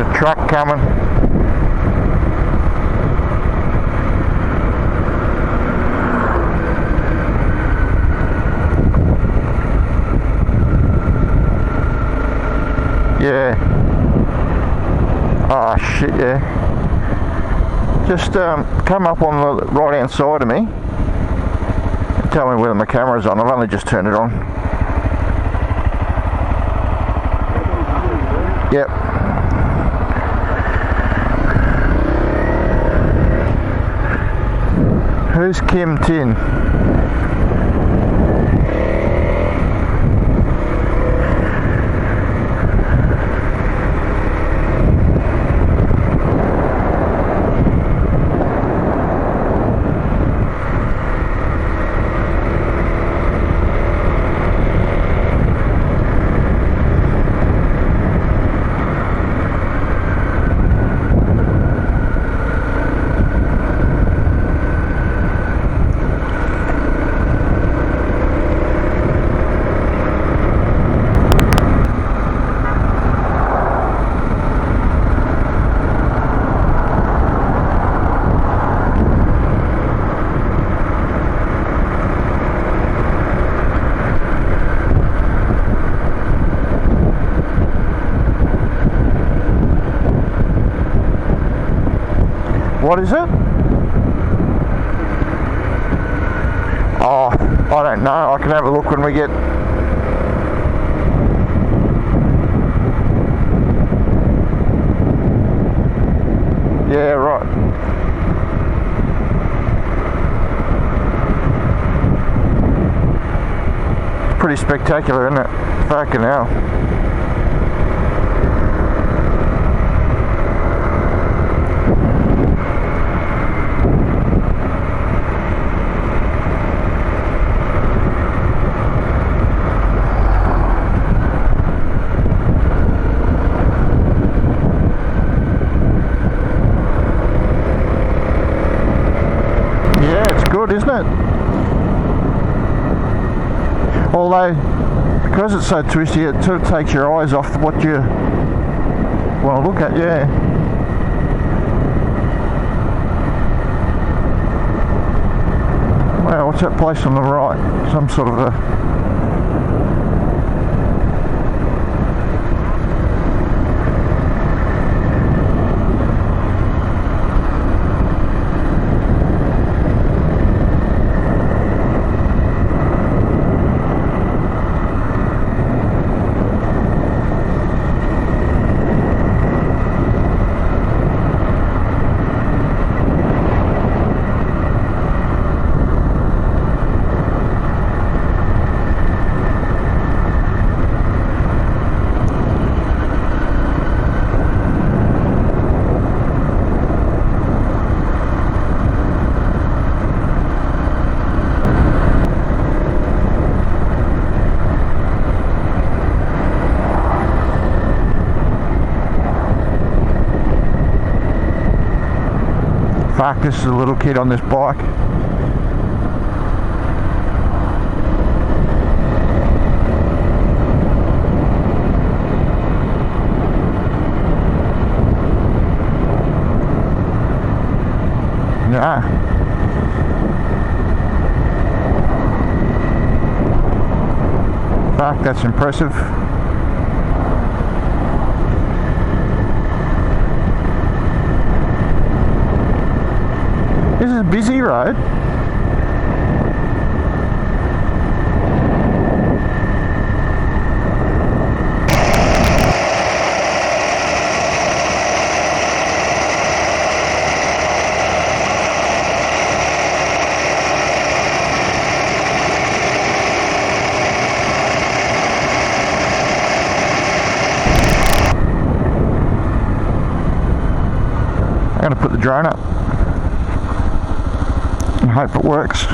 There's a truck coming. Yeah. Oh shit, yeah. Just come up on the right hand side of me. Tell me whether my camera's on. I've only just turned it on. Yep. Who's Kim Tin? What is it? Oh, I don't know. I can have a look when we get... Yeah, right. It's pretty spectacular, isn't it? Fucking hell. Isn't it? Although, because it's so twisty, it sort of takes your eyes off what you want to look at. Yeah. Wow, what's that place on the right? Some sort of a... Fuck, this is a little kid on this bike. Yeah. Fuck, that's impressive. This is a busy road. I'm going to put the drone up and hope it works.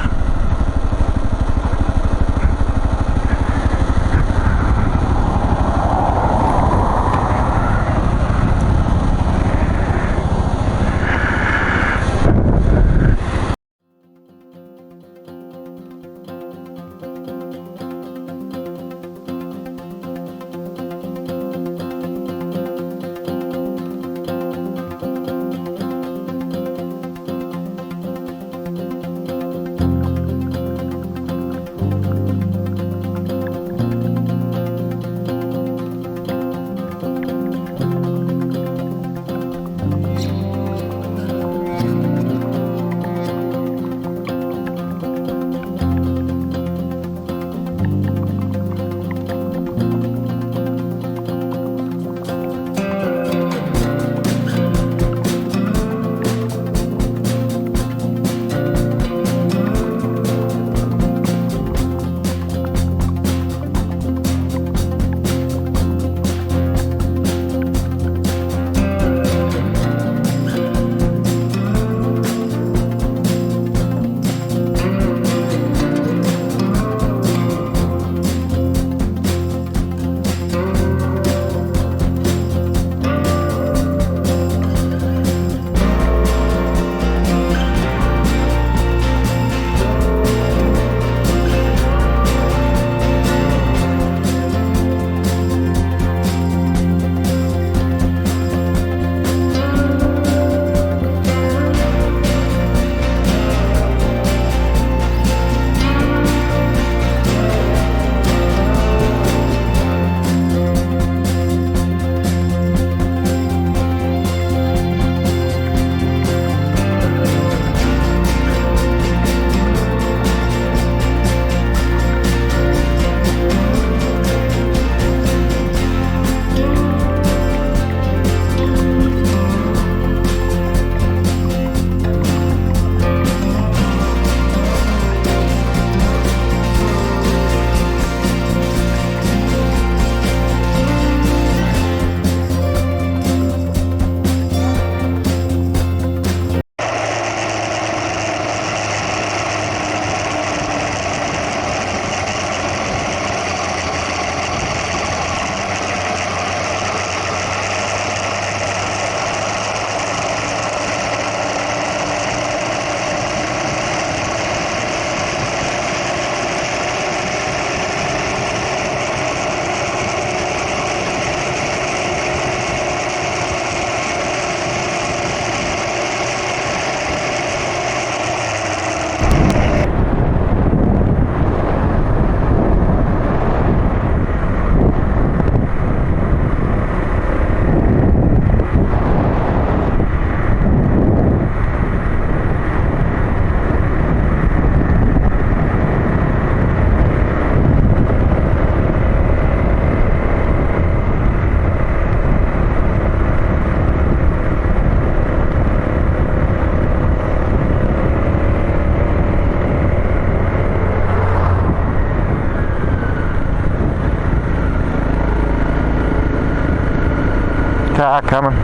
car coming.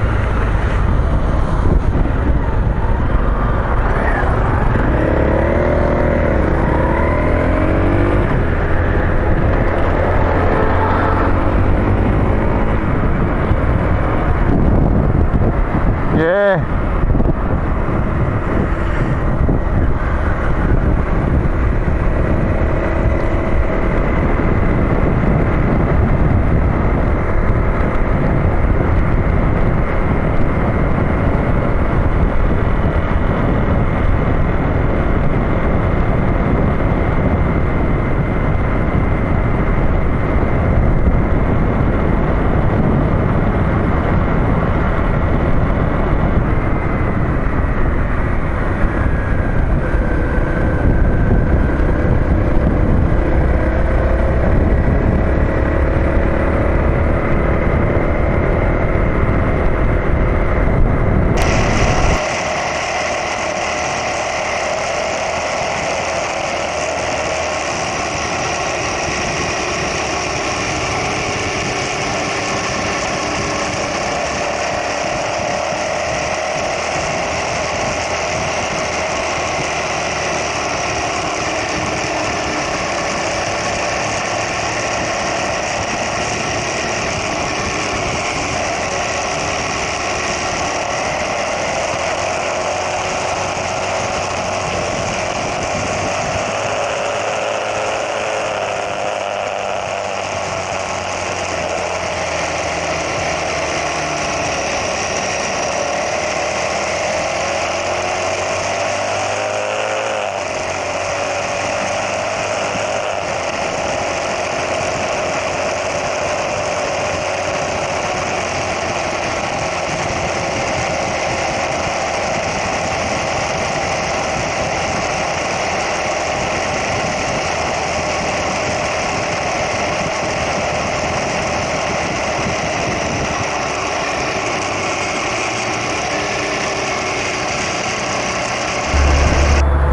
Yeah.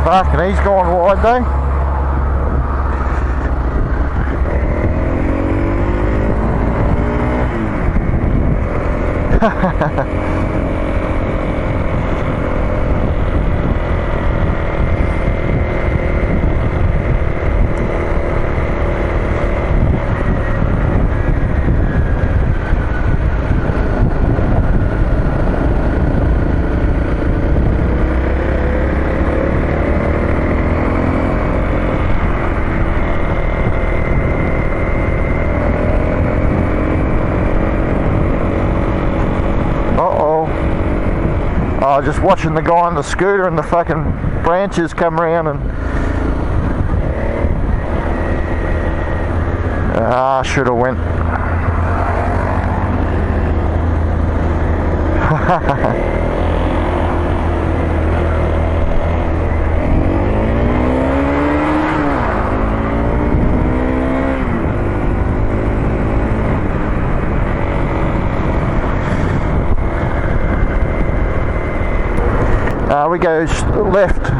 Fucking, he's going wide though. Just watching the guy on the scooter and the fucking branches come around and I should have went. We go left.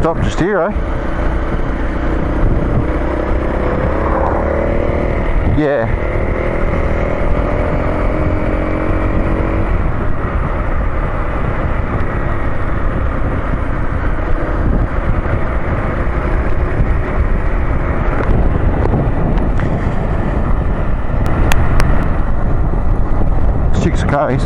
Stop just here, eh? Yeah. Six Ks.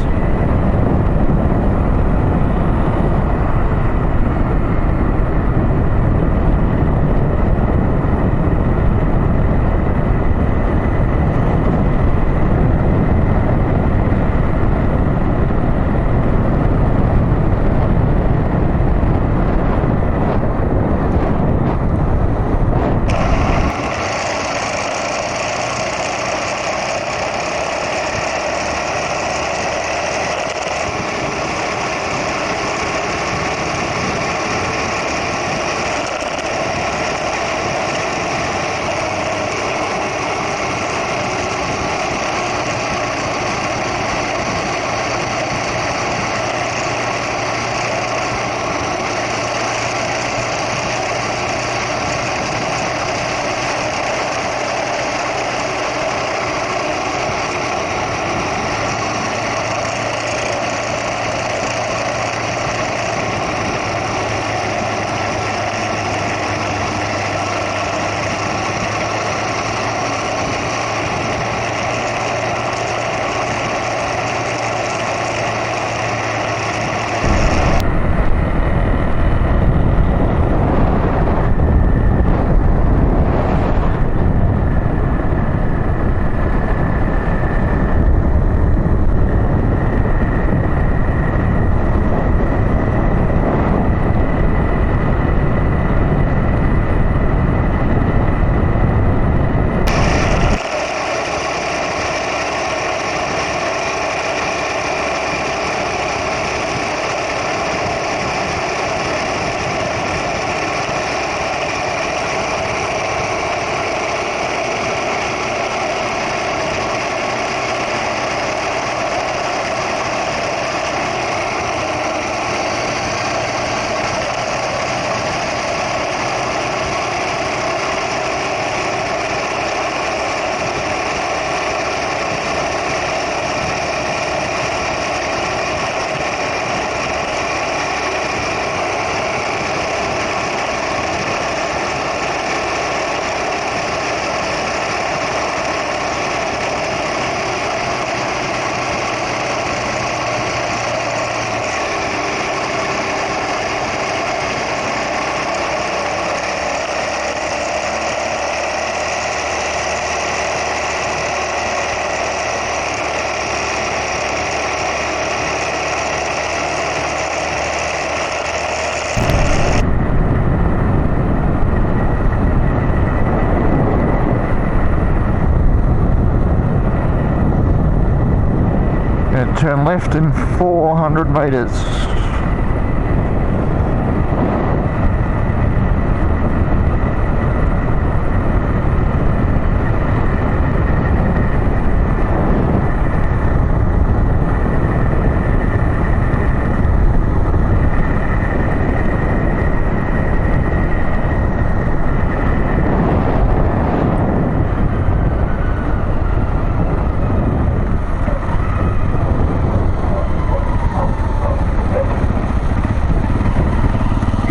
turn left in 400 metres.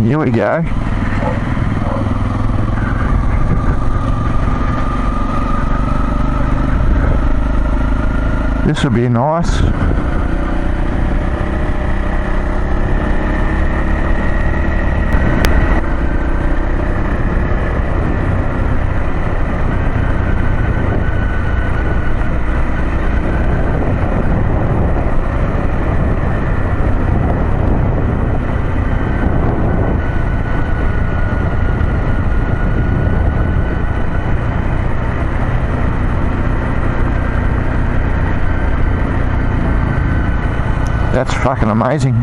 Here we go. This will be nice. That's fucking amazing.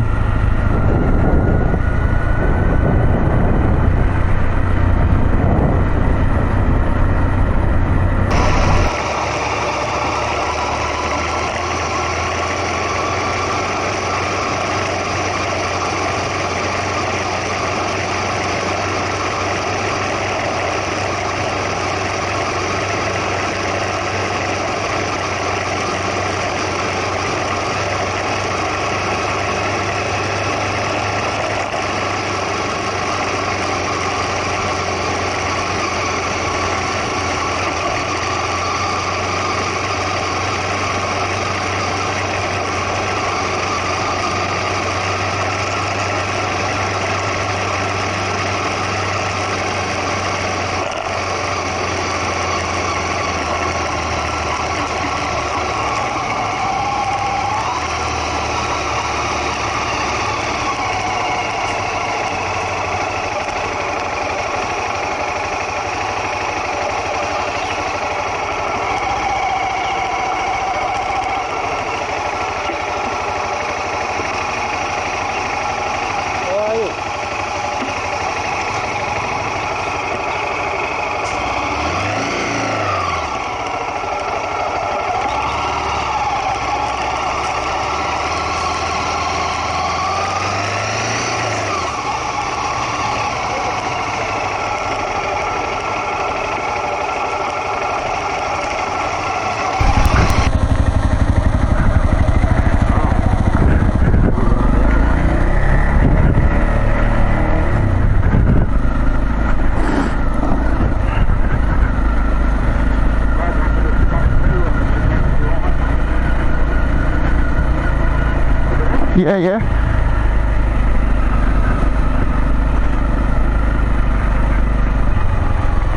Yeah, yeah.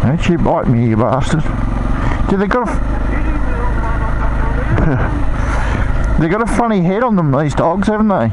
Don't you bite me, you bastard. Do they got a... they got a funny head on them, these dogs, haven't they?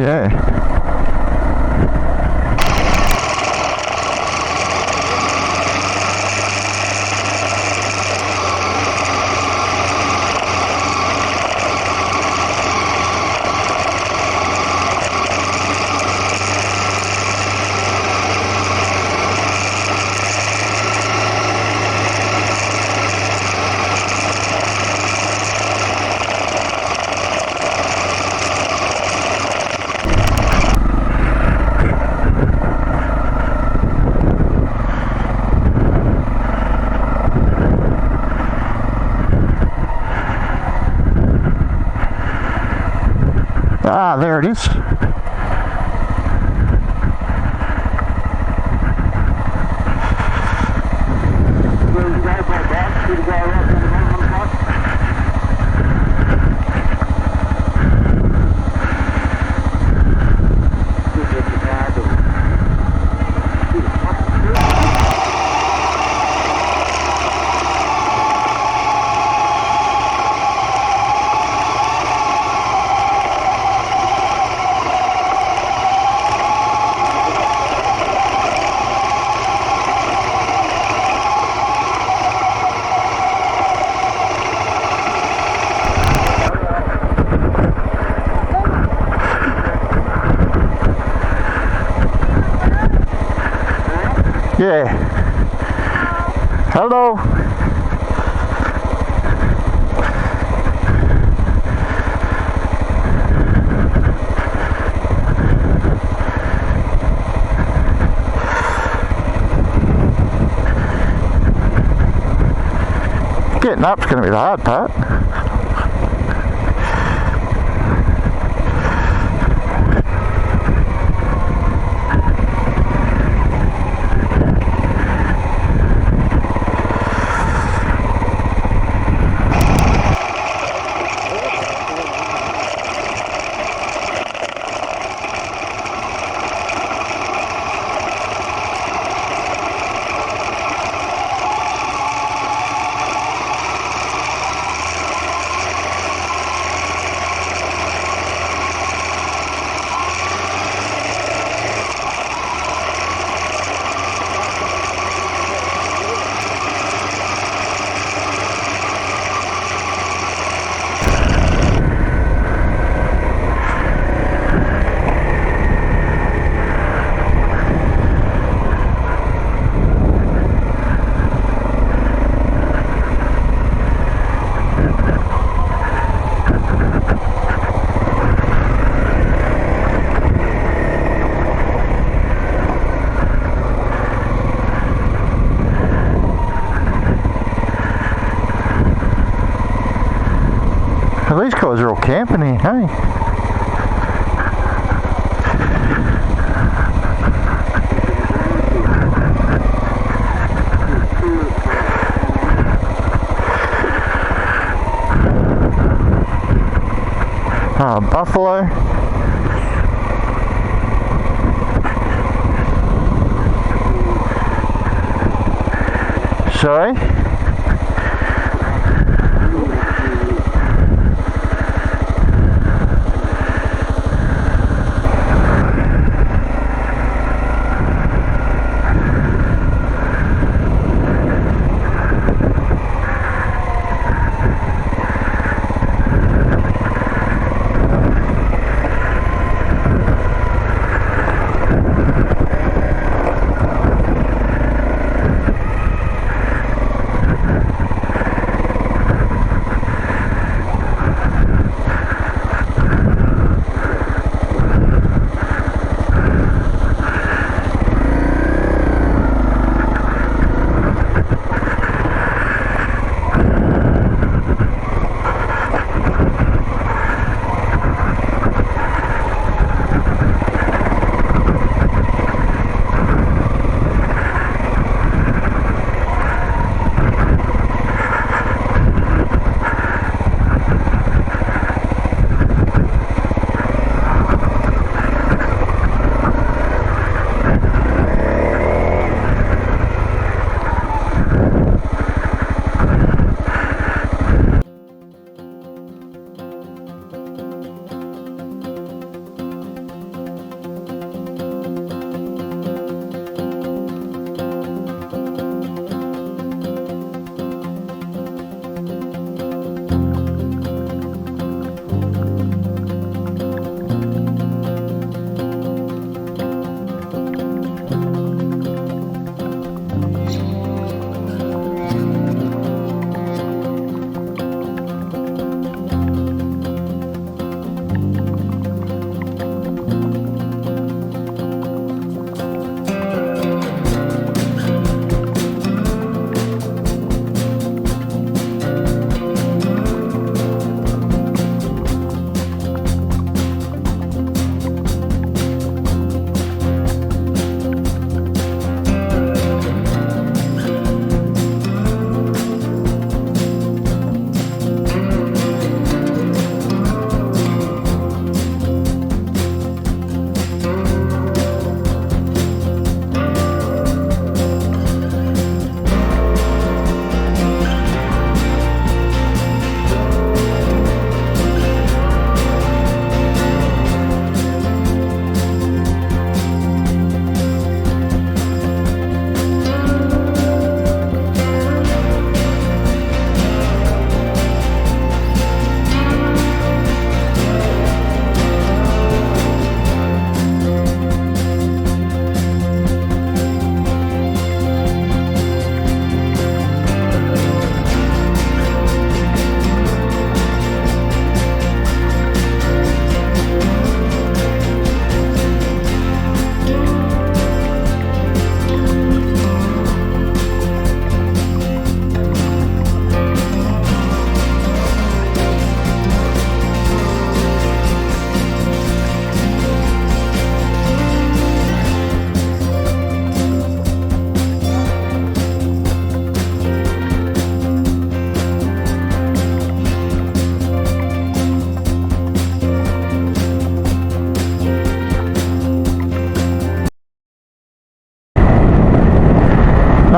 Yeah. Ah, there it is. Yeah. Hello. Getting up's going to be the hard part. Well, these guys are all camping here, hey? Oh, buffalo. Sorry?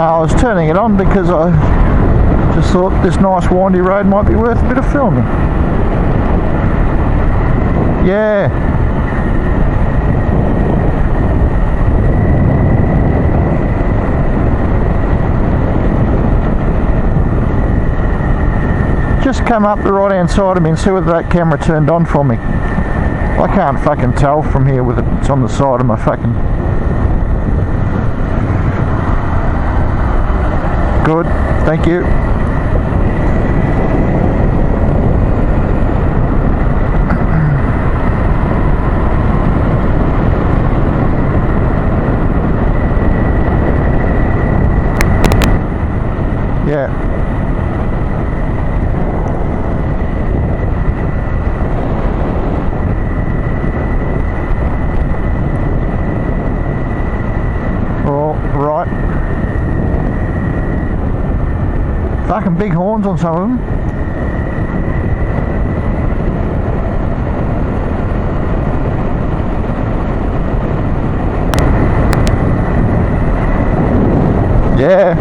I was turning it on because I just thought this nice windy road might be worth a bit of filming. Yeah. Just come up the right hand side of me and see whether that camera turned on for me. I can't fucking tell from here with it's on the side of my fucking... Good, thank you. Yeah. Fucking big horns on some of them. Yeah.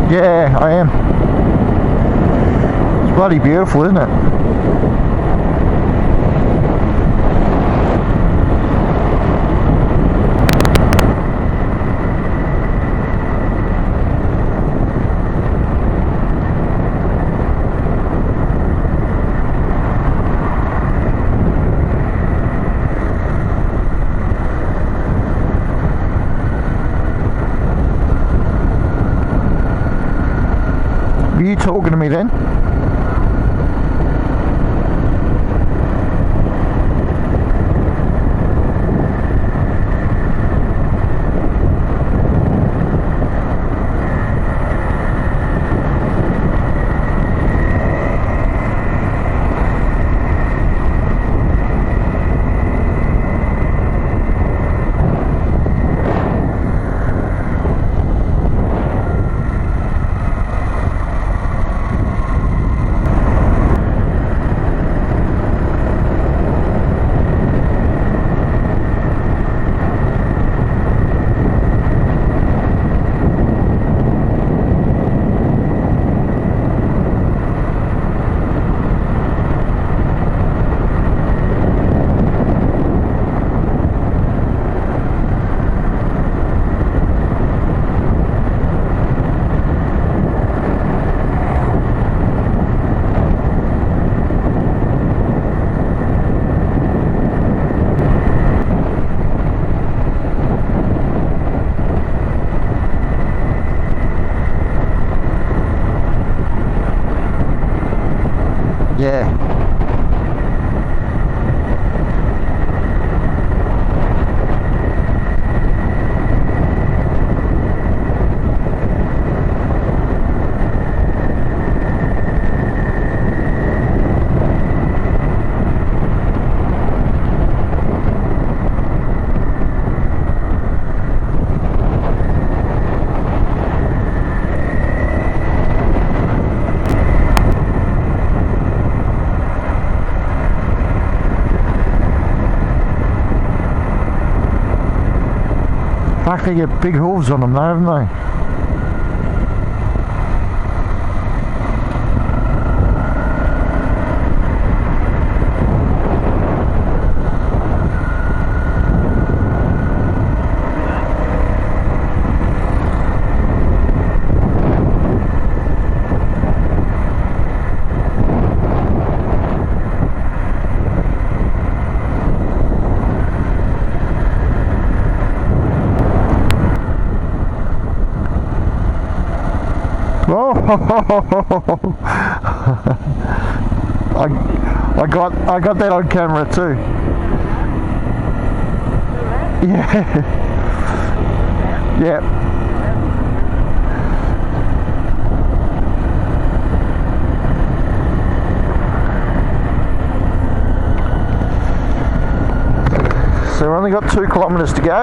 Yeah, I am. It's bloody beautiful, isn't it? Were you talking to me then? Yeah. Fuck, they get big hooves on them though, haven't they? Oh, I got that on camera too. Yeah. Yeah. So we've only got 2 kilometres to go.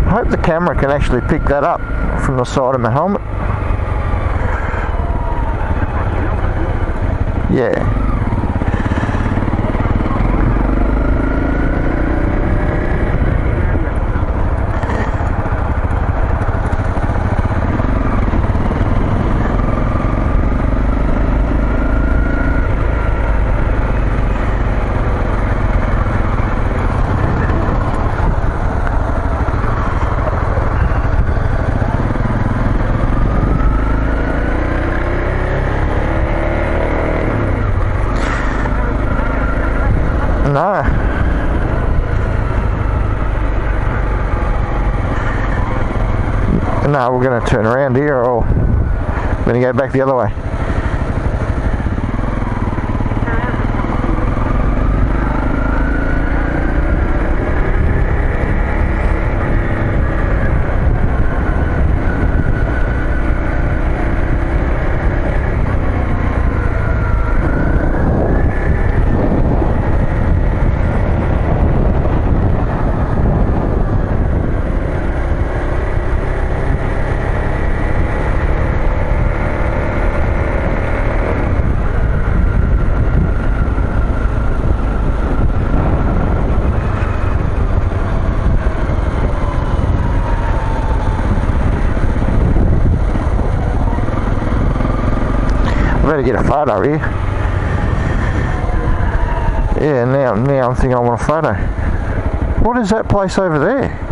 I hope the camera can actually pick that up from the side of my helmet. Yeah. No. No, we're going to turn around here, or we're going to go back the other way. Better get a photo here. Yeah, now I'm thinking I want a photo. What is that place over there?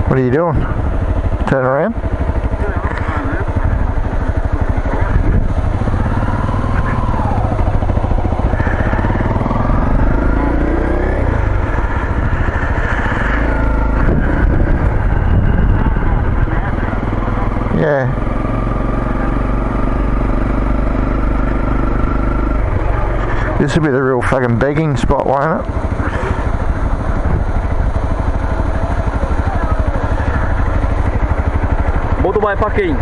What are you doing? Turn around? Yeah. This would be the real fucking begging spot, won't it? Motorbike parking.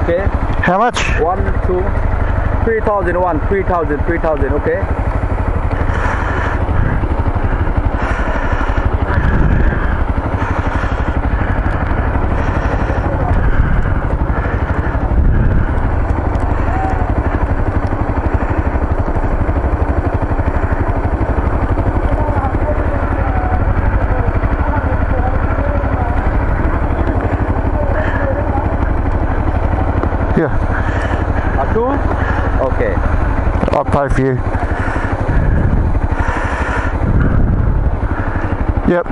Okay. How much? 1, 2, 3,000, 1, 3,000, 3,000. Okay. Yeah. Two? Okay. I'll pay for you. Yep.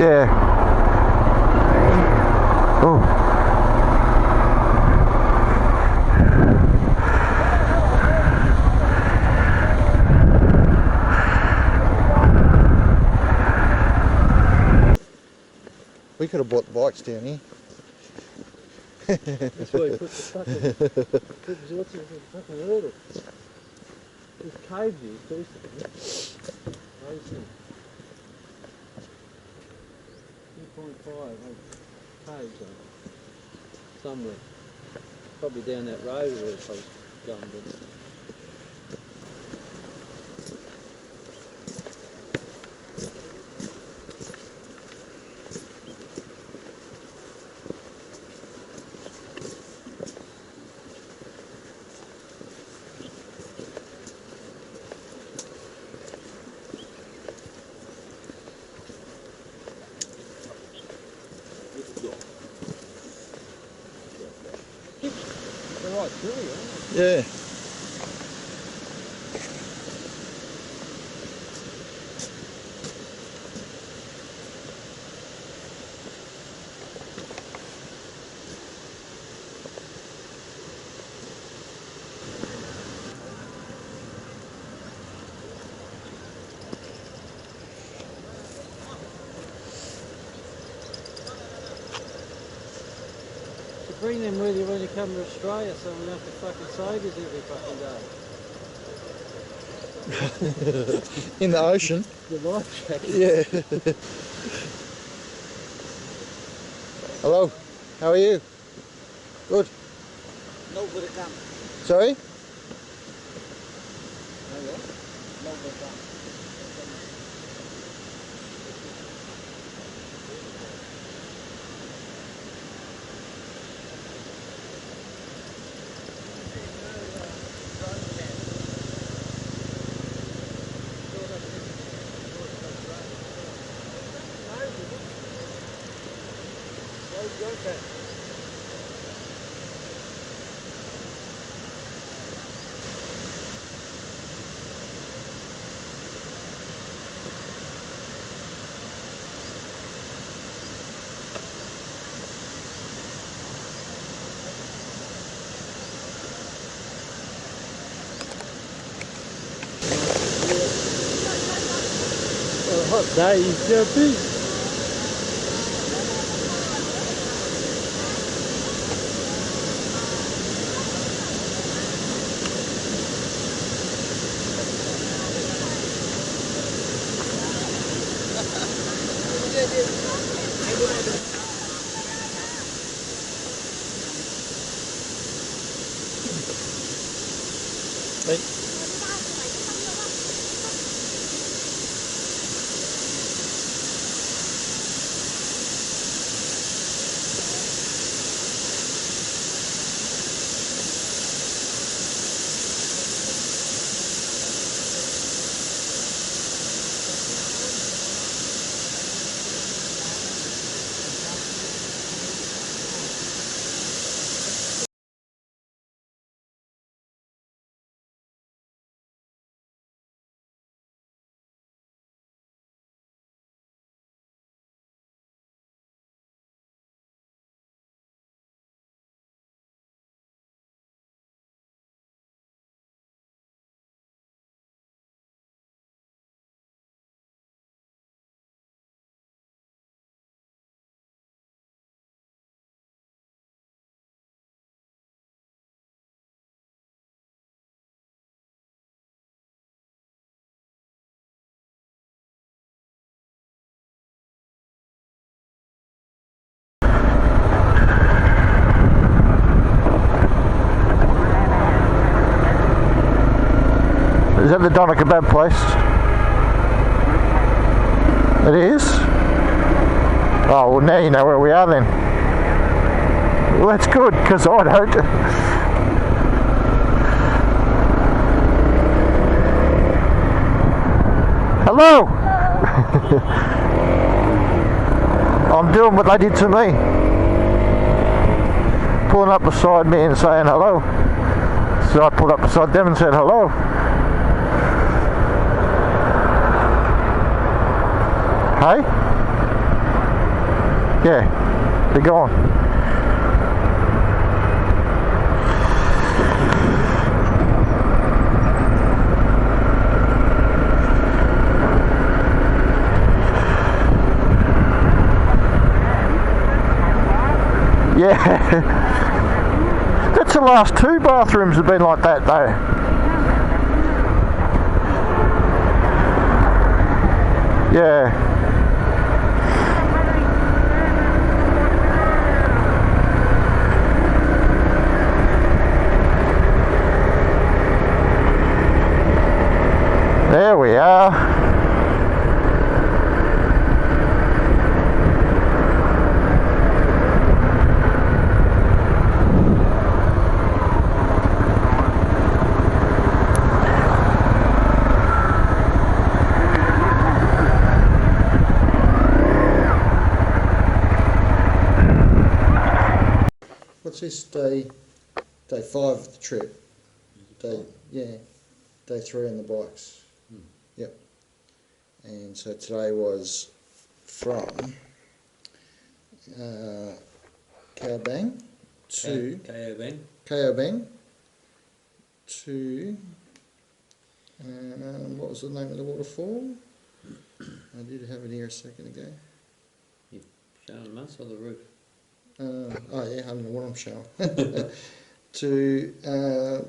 Yeah. Oh. could have bought the bikes down here. That's why he put the fucking, put Gioc in the fucking hurdle. This cave here is decent. Amazing. 2.5 caves somewhere. Probably down that road where I was going. But they're right silly, aren't they? Yeah. Bring them with you when you come to Australia so we don't have to fucking save us every fucking day. In the ocean. The life jacket. Yeah. Hello, how are you? Good. Nobody come. Sorry? Nobody come. Okay. Well, hot day, he's jumping. Is that the doner kebab place? It is? Oh, well now you know where we are then. Well, that's good, because I don't. Hello! I'm doing what they did to me. Pulling up beside me and saying hello. So I pulled up beside them and said hello. Hey? Yeah, they're gone. Yeah. That's the last 2 bathrooms have been like that though. Yeah. There we are. What's this, day 5 of the trip? Day 3 on the bikes. Yep. And so today was from Kaobang to Kaobang to what was the name of the waterfall? I did have it here a second ago. You've shown us or the roof? Oh yeah, I don't know what I'm showing. To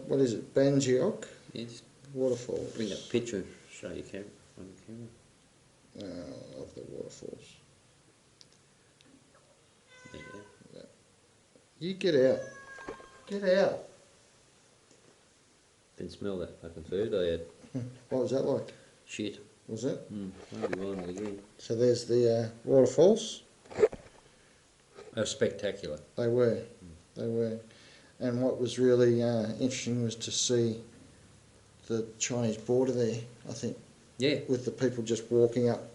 what is it? Gioc Yes. Waterfalls. Bring that picture. Show your camera on the camera. Of the waterfalls. Yeah. You get out. Get out. Didn't smell that fucking food I had. What was that like? Shit. Was it? Maybe one again. So there's the waterfalls. They were spectacular. They were. They were. And what was really interesting was to see the Chinese border there, I think. Yeah. With the people just walking up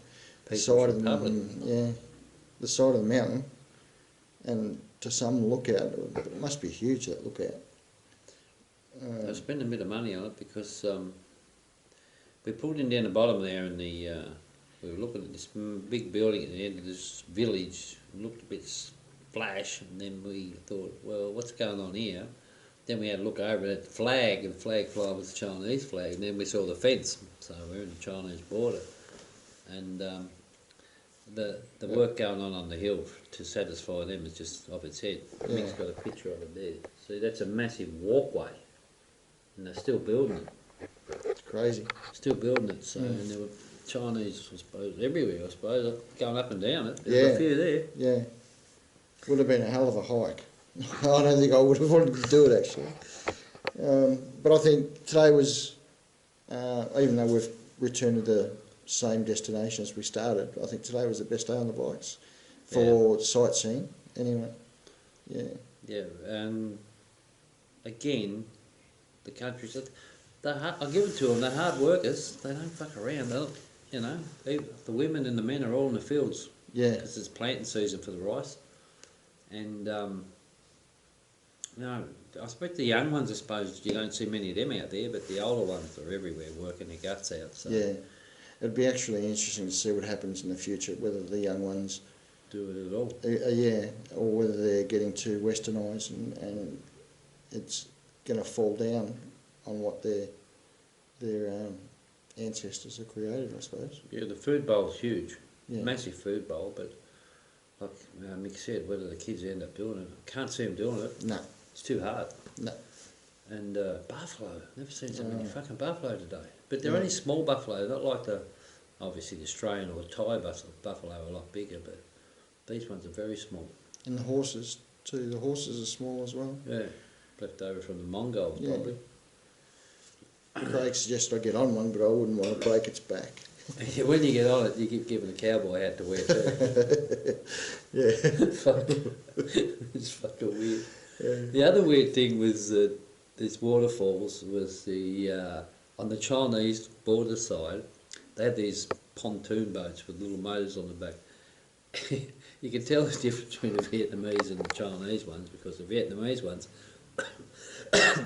the People's side of the Republic. mountain. Yeah. The side of the mountain. And to some lookout, it must be huge, that lookout. I spent a bit of money on it because we pulled in down the bottom there and we were looking at this big building at the end of this village. It looked a bit flash, and then we thought, well, what's going on here? Then we had a look over at the flag, and the flag flying was the Chinese flag, and then we saw the fence, so we're in the Chinese border. And the work going on the hill to satisfy them is just off its head. Yeah. Mick's got a picture of it there. See, that's a massive walkway, and they're still building it. It's crazy. Still building it, so and there were Chinese, I suppose, everywhere, I suppose, going up and down it. There's a few there. Yeah. Would have been a hell of a hike. I don't think I would have wanted to do it actually. But I think today was, even though we've returned to the same destination as we started, I think today was the best day on the bikes for sightseeing anyway. Yeah. Yeah, and again, the countries, I'll give it to them, they're hard workers, they don't fuck around, you know, the women and the men are all in the fields. Yeah. Because it's planting season for the rice. And, you know, I expect the young ones, I suppose, you don't see many of them out there, but the older ones are everywhere working their guts out. So. Yeah. It'd be actually interesting to see what happens in the future, whether the young ones do it at all. Yeah, or whether they're getting too westernised and it's going to fall down on what their ancestors have created, I suppose. Yeah, the food bowl's huge, massive food bowl, but like Mick said, whether the kids end up doing it, I can't see them doing it. No. It's too hard. No. And buffalo, never seen so many fucking buffalo today. But they're only small buffalo, not like obviously the Australian or Thai buffalo are a lot bigger, but these ones are very small. And the horses too, the horses are small as well. Yeah, left over from the Mongols probably. Craig suggested I get on one, but I wouldn't want to break its back. When you get on it, you keep giving a cowboy hat to wear too. It's fucking weird. Yeah. The other weird thing was these waterfalls was on the Chinese border side, they had these pontoon boats with little motors on the back. You can tell the difference between the Vietnamese and the Chinese ones because the Vietnamese ones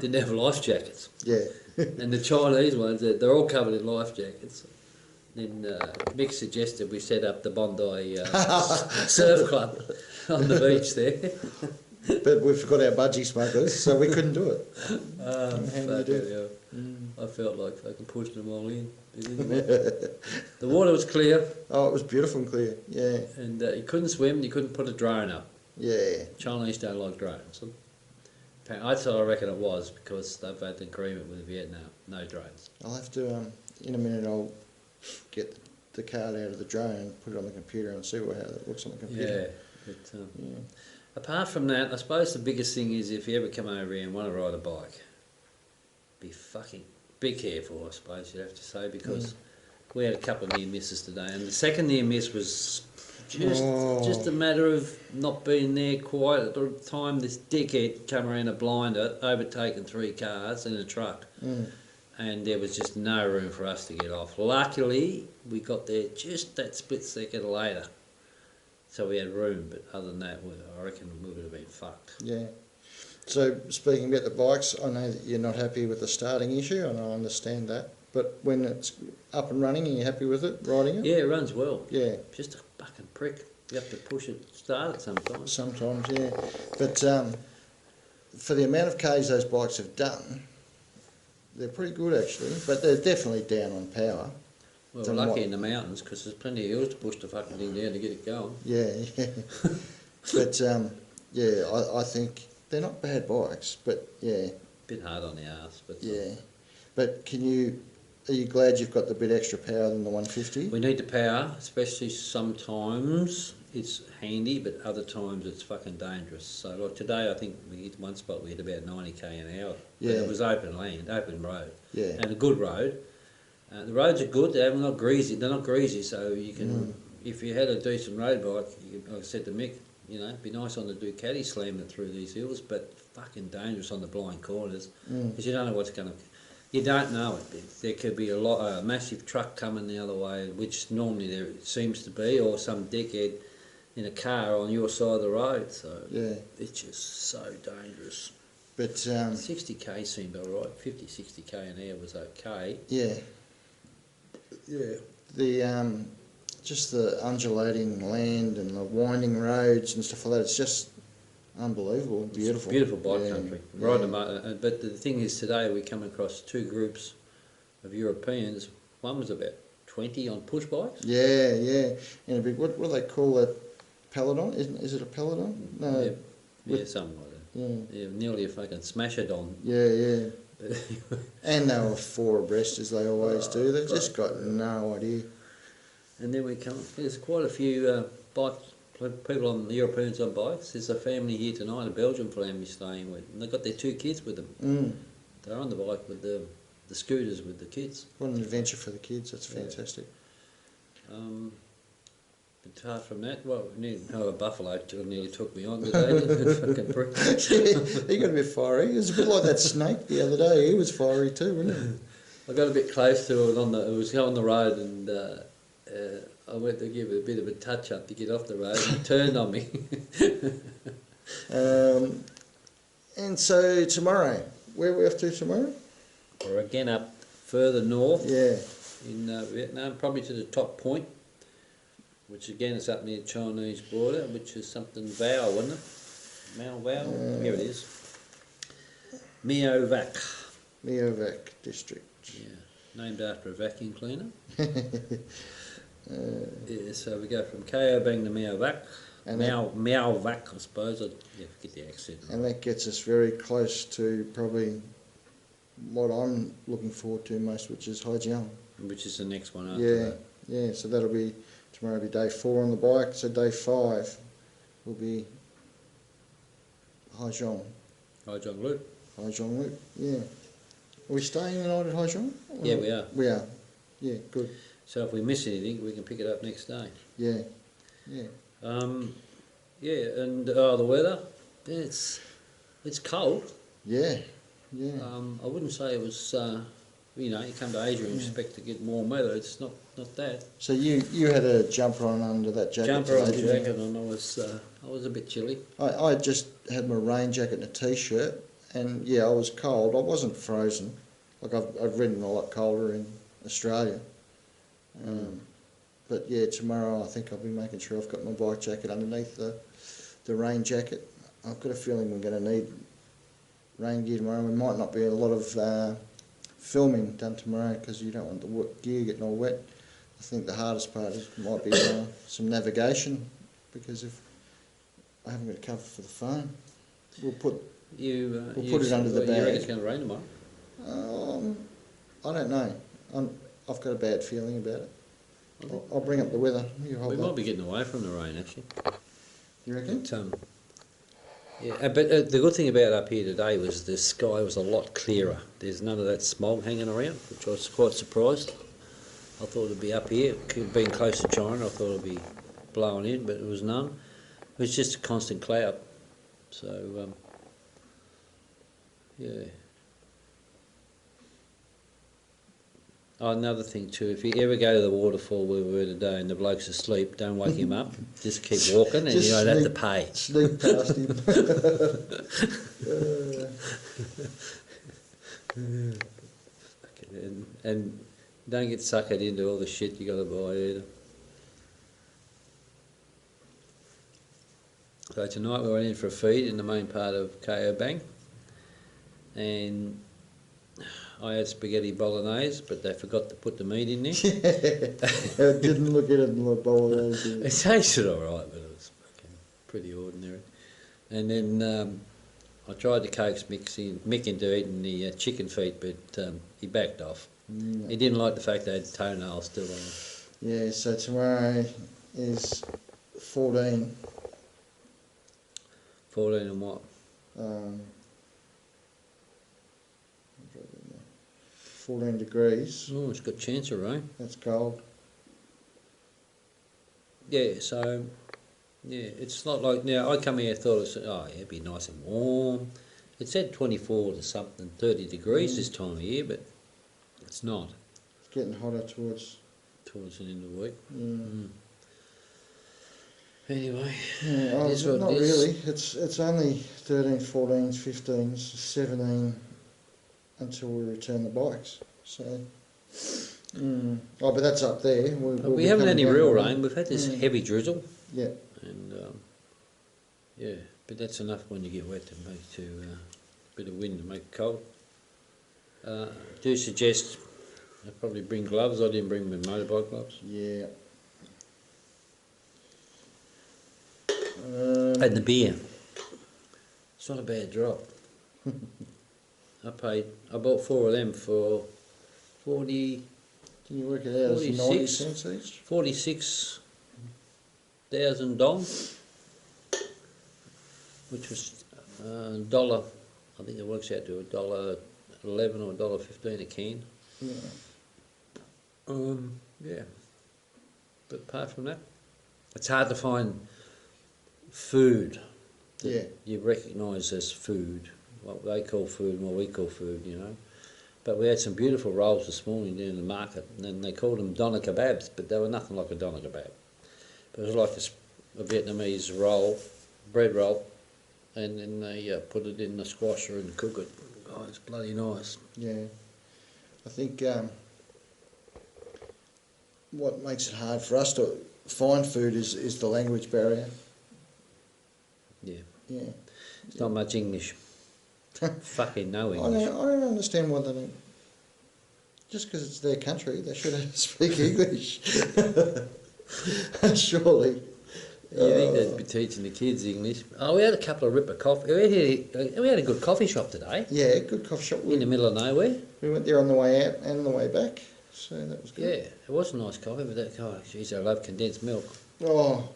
didn't have life jackets. Yeah. And the Chinese ones, they're all covered in life jackets. Then Mick suggested we set up the Bondi surf club on the beach there. But we forgot our budgie smugglers, so we couldn't do it. I felt like fucking pushing them all in. The water was clear. Oh, it was beautiful and clear, yeah. And you couldn't swim, you couldn't put a drone up. Yeah. Chinese don't like drones. I reckon it was because they've had an agreement with Vietnam, no drones. I'll have to, in a minute, I'll get the card out of the drone and put it on the computer and see how that looks on the computer. Yeah, but Yeah. apart from that, I suppose the biggest thing is if you ever come over here and want to ride a bike, be careful, I suppose you'd have to say, because we had a couple of near misses today, and the second near miss was just a matter of not being there quite at the time. This dickhead come around a blinder, overtaken 3 cars in a truck, and there was just no room for us to get off. Luckily, we got there just that split second later, so we had room, but other than that, I reckon we would have been fucked. Yeah. So, speaking about the bikes, I know that you're not happy with the starting issue, and I understand that. But when it's up and running and you're happy with it, riding it? Yeah, it runs well. Yeah. Just a fucking prick. You have to push it, start it sometimes. Sometimes, yeah. But for the amount of Ks those bikes have done, they're pretty good actually. But they're definitely down on power. Well, we're lucky in the mountains because there's plenty of hills to push the fucking thing down to get it going. Yeah, yeah. But yeah, I think they're not bad bikes. But yeah. Bit hard on the arse, but yeah. But are you glad you've got the bit extra power than the 150? we need the power, especially sometimes it's handy, but other times it's fucking dangerous. So like today, I think we hit one spot we hit about 90k an hour. Yeah. But it was open land, open road, Yeah. and a good road. The roads are good. They're not greasy. They're not greasy, so you can. If you had a decent road bike, like I said to Mick, it'd be nice on the Ducati slamming it through these hills, but fucking dangerous on the blind corners because you don't know what's going to. You don't know it. There could be a massive truck coming the other way, which normally there seems to be, or some dickhead in a car on your side of the road. So Yeah. it's just so dangerous. But 60k seemed alright. 50, 60k an hour was okay. yeah. Yeah. The just the undulating land and the winding roads and stuff like that. It's just unbelievable, beautiful. Beautiful bike Yeah, country. yeah. Right, but the thing is, today we come across 2 groups of Europeans. One was about 20 on push bikes. Yeah, yeah. And a big what do they call that? Peloton? Is it a peloton? No. Yeah, something like that. Yeah. Yeah, nearly a fucking smash-a-don. Yeah, yeah. And they were 4 abreast as they always do. They've just got no idea. And then there's quite a few people on the Europeans on bikes. There's a family here tonight, a Belgian family staying with, and they've got their 2 kids with them. They're on the bike with the scooters with the kids. What an adventure for the kids. That's fantastic. But apart from that, a buffalo nearly took me on today. Fucking prick. He got a bit fiery. It was a bit like that snake the other day. He was fiery too, wasn't I got a bit close to it it was on the road, and I went to give it a bit of a touch up to get off the road, and it turned on me. he? And so tomorrow, where are we off to tomorrow? We're again up further north Yeah. in Vietnam, probably to the top point, which again is up near the Chinese border, which is something Vao, wasn't it? Vao? Here it is. Mio-Vac. Mio-Vac district. Yeah, named after a vacuum cleaner. Yeah, so we go from Ko Bang to Mio-Vac. And Mio-Vac, I suppose. Forget the accent. And that gets us very close to probably what I'm looking forward to most, which is Haijiang. Which is the next one after Yeah, that. yeah. So tomorrow will be day 4 on the bike. So day 5 will be Haijiang. Haijiang Loop. Haijiang Loop. Yeah. Are we staying the night at Haijiang? Yeah, we are. We are. Yeah, good. So if we miss anything, we can pick it up next day. Yeah, yeah. Yeah, and the weather, it's cold. Yeah, yeah. I wouldn't say it was, you come to Asia and expect to get warm weather. It's not that. So you had a jumper on under that jacket. Jumper on, today, didn't you? jacket on. I was a bit chilly. I just had my rain jacket and a t-shirt, and yeah, I was cold. I wasn't frozen. Like I've ridden a lot colder in Australia. But yeah, tomorrow I think I'll be making sure I've got my bike jacket underneath the rain jacket. I've got a feeling we're going to need rain gear tomorrow. There might not be a lot of filming done tomorrow because you don't want the gear getting all wet. I think the hardest part might be some navigation, because if I haven't got a cover for the phone. We'll put We'll put it under the You reckon bag. it's going to rain tomorrow? I don't know. I've got a bad feeling about it. I'll bring up the weather. You hold We that. might be getting away from the rain, actually. You reckon? But, but the good thing about up here today was the sky was a lot clearer. There's none of that smog hanging around, which I was quite surprised. I thought it'd be up here, being close to China, I thought it'd be blowing in, but it was none. It was just a constant cloud. So, yeah. Oh, another thing too, if you ever go to the waterfall where we were today and the bloke's asleep, don't wake him up. Just keep walking and Just you don't have to pay. Sneak past him. And don't get suckered into all the shit you got to buy either. So tonight we went in for a feed in the main part of KO Bank, and I had spaghetti bolognese, but they forgot to put the meat in there. It didn't look at it like bolognese. It tasted alright, but it was fucking pretty ordinary. And then I tried to coax Mick into eating the chicken feet, but he backed off. He didn't like the fact they had toenails still on them. Yeah, so tomorrow is 14. 14 and what? 14 degrees. Oh, it's got a chance of rain. That's cold. Yeah, so, yeah, it's not like, now I come here and thought, it'd be nice and warm. It said 24 to something, 30 degrees this time of year, but it's not It's getting hotter towards. towards the end of the week. Mm. Anyway, Yeah, it is what not it is. really. It's only 13s, 14s, 15s, 17 until we return the bikes. So, oh, but that's up there. We'll We be haven't had coming any down real the rain. We've had this heavy drizzle, Yeah, and yeah, but that's enough when you get wet to make a bit of wind to make it cold. Do suggest I probably bring gloves. I didn't bring my motorbike gloves. yeah. And the beer. It's not a bad drop. I bought 4 of them for 40, Can you work it out? It's 90 46. cents each? 46,000 dong, which was dollar. I think it works out to $1.11 or $1.15 a can. Yeah. Yeah. But apart from that, it's hard to find food that Yeah. you recognise as food, what they call food and what we call food, you know. But we had some beautiful rolls this morning down the market, and they called them doner kebabs, but they were nothing like a doner kebab. But it was like a Vietnamese roll, bread roll, and then they put it in the squasher and cook it. Oh, it's bloody nice. Yeah. I think what makes it hard for us to find food is the language barrier. Yeah. Yeah. It's not much English. Fucking no I English. don't understand why they don't. Just because it's their country, they should have to speak English. Surely. You think they'd be teaching the kids English? Oh, we had a couple of ripper coffee. We had a good coffee shop today, Yeah, good coffee shop. in the middle of nowhere. We went there on the way out and on the way back, so that was Yeah, good. it was a nice coffee, but geez, I love condensed milk. Oh,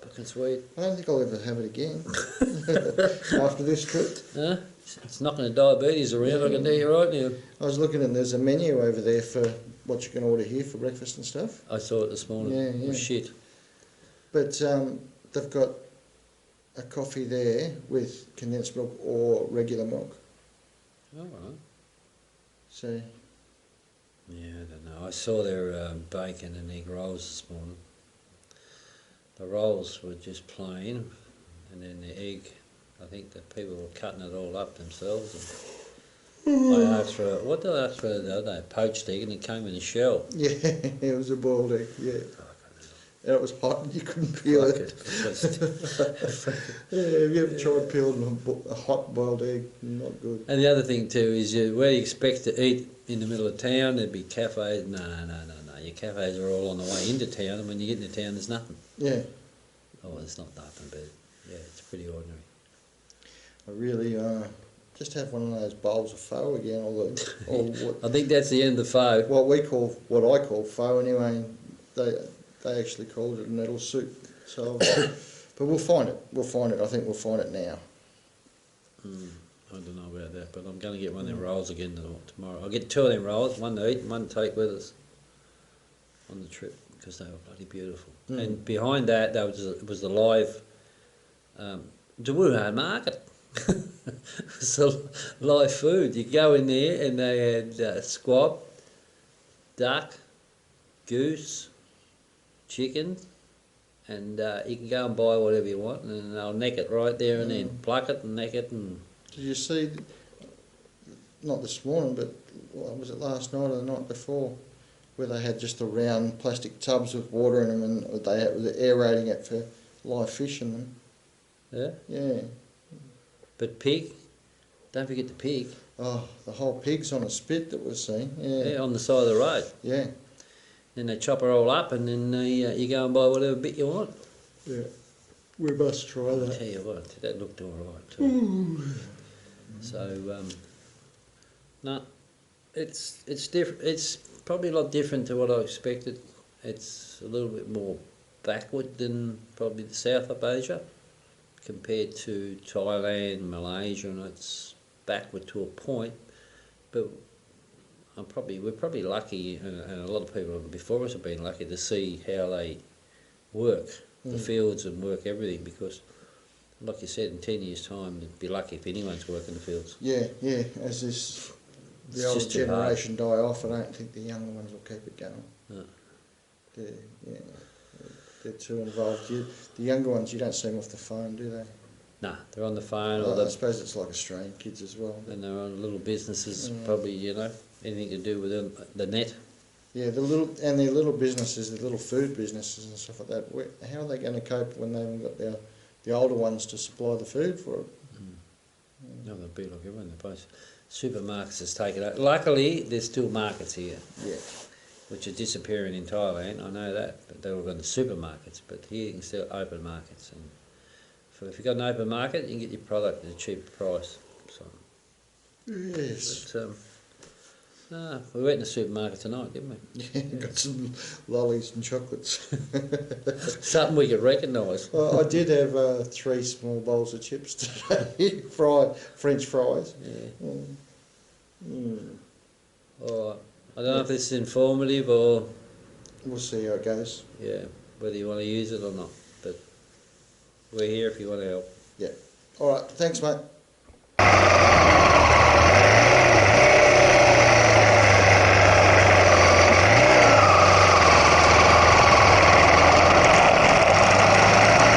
Fucking sweet. I don't think I'll ever have it again after this trip. Huh? It's knocking the diabetes around, I can tell you right now. I was looking and there's a menu over there for what you can order here for breakfast and stuff. I saw it this morning. Yeah, It was yeah. shit. But they've got a coffee there with condensed milk or regular milk. All right. So, Yeah, I don't know. I saw their bacon and egg rolls this morning. The rolls were just plain, and then the egg, I think the people were cutting it all up themselves. And I asked for, what did I ask for the other day? Poached egg, and it came in a shell. yeah, it was a boiled egg, yeah. And it was hot and you couldn't peel Fuck it. it. Yeah, have you ever tried peeling a hot boiled egg? Not good. And the other thing too is where you expect to eat in the middle of town, there'd be cafes. No. Your cafes are all on the way into town, and when you get into town, there's nothing. Yeah, Oh, it's not nothing, but yeah, it's pretty ordinary. I really just have one of those bowls of pho again, or what, I think that's the end of pho. what I call pho anyway. They actually called it a noodle soup. So, but we'll find it. We'll find it. I think we'll find it now. I don't know about that, but I'm going to get one of them rolls again tomorrow. I'll get 2 of them rolls, one to eat and one to take with us on the trip, because they were bloody beautiful. And behind that, was the live the Wuhan market. So live food. You go in there and they had squab, duck, goose, chicken, and you can go and buy whatever you want, and they'll neck it right there and then, pluck it and neck it. And Did you see? Not this morning, but was it last night or the night before, where they had just the round plastic tubs with water in them, and they were aerating it for live fish in them. yeah, Yeah. but pig, don't forget the pig. Oh, the whole pig's on a spit that we've seen. Yeah. Yeah, on the side of the road. Yeah. Then they chop her all up, and then you go and buy whatever bit you want. Yeah. We must try I that. tell you what, that looked all right too. So, no, it's different. It's probably a lot different to what I expected. It's a little bit more backward than probably the south of Asia, compared to Thailand, Malaysia, and it's backward to a point. But we're probably lucky, and a lot of people before us have been lucky to see how they work the fields and work everything, because, like you said, in 10 years' time, you'd be lucky if anyone's working the fields. Yeah, yeah. As It's the older just too hard. generation die off, I don't think the younger ones will keep it going. No. They're too involved. The younger ones, you don't see them off the phone, do they? Nah, they're on the phone, or I suppose it's like Australian kids as well. and they're on little businesses, probably, anything to do with the net. Yeah, their little businesses, the little food businesses and stuff like that. How are they going to cope when they haven't got the older ones to supply the food for it? No, they'll be like everyone. The place, supermarkets has taken it. Luckily, there's still markets here, Yeah. which are disappearing in Thailand. I know that, but they're all going to supermarkets. But here you can still open markets, and if you've got an open market, you can get your product at a cheaper price. So, Yes. but, we went in the supermarket tonight, didn't we? Yeah, got some lollies and chocolates. Something we could recognise. I did have 3 small bowls of chips today, French fries. Yeah. Mm. All right. I don't know if this is informative or We'll see how it goes. whether you want to use it or not. But we're here if you want to help. Yeah. All right. Thanks, mate.